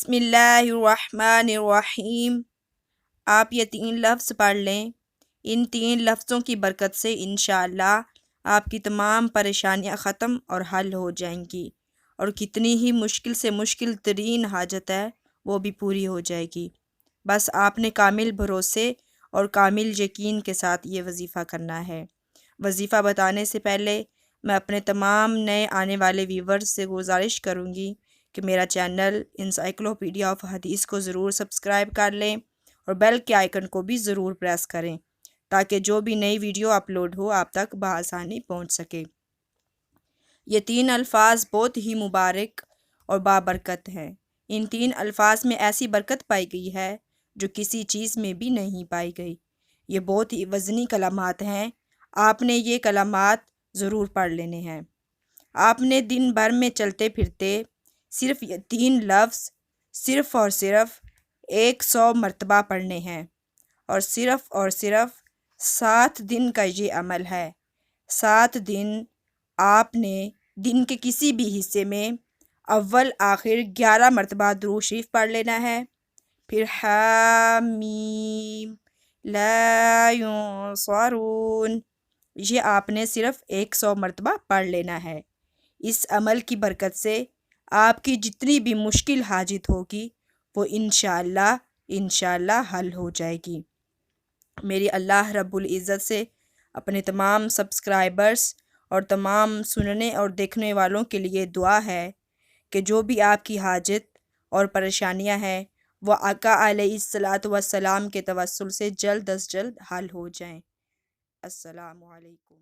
बिस्मिल्लाहिर्रहमानिर्रहीम। आप ये 3 लफ्ज़ पढ़ लें। इन 3 लफ्ज़ों की बरकत से इंशाअल्लाह आपकी तमाम परेशानियां ख़त्म और हल हो जाएंगी, और कितनी ही मुश्किल से मुश्किल तरीन हाजत है वो भी पूरी हो जाएगी। बस आपने कामिल भरोसे और कामिल यकीन के साथ ये वजीफ़ा करना है। वजीफ़ा बताने से पहले मैं अपने तमाम नए आने वाले व्यूवर्स से गुजारिश करूँगी कि मेरा चैनल इंसाइक्लोपीडिया ऑफ हदीस को ज़रूर सब्सक्राइब कर लें और बेल के आइकन को भी ज़रूर प्रेस करें, ताकि जो भी नई वीडियो अपलोड हो आप तक बआसानी पहुंच सके। ये 3 अल्फाज बहुत ही मुबारक और बाबरकत हैं। इन 3 अल्फाज में ऐसी बरकत पाई गई है जो किसी चीज़ में भी नहीं पाई गई। ये बहुत ही वज़नी कलामात हैं। आपने ये कलामात ज़रूर पढ़ लेने हैं। आपने दिन भर में चलते फिरते सिर्फ़ ये 3 लफ्ज़ सिर्फ़ और सिर्फ 100 मरतबा पढ़ने हैं, और सिर्फ 7 दिन का ये अमल है। 7 दिन आपने दिन के किसी भी हिस्से में अव्वल आखिर 11 मरतबा दुरूद शरीफ पढ़ लेना है। फिर हामीम ला युनसरून, ये आपने सिर्फ 100 मरतबा पढ़ लेना है। इस अमल की बरकत से आपकी जितनी भी मुश्किल हाजित होगी वो इंशाअल्लाह हल हो जाएगी। मेरी अल्लाह रब्बुल इज़्ज़त से अपने तमाम सब्सक्राइबर्स और तमाम सुनने और देखने वालों के लिए दुआ है कि जो भी आपकी हाजत और परेशानियां हैं वो आका अलैहिस्सलातु वस्सलाम के तवस्सुल से जल्द अज़ जल्द हल हो जाएं। अस्सलामु अलैकुम।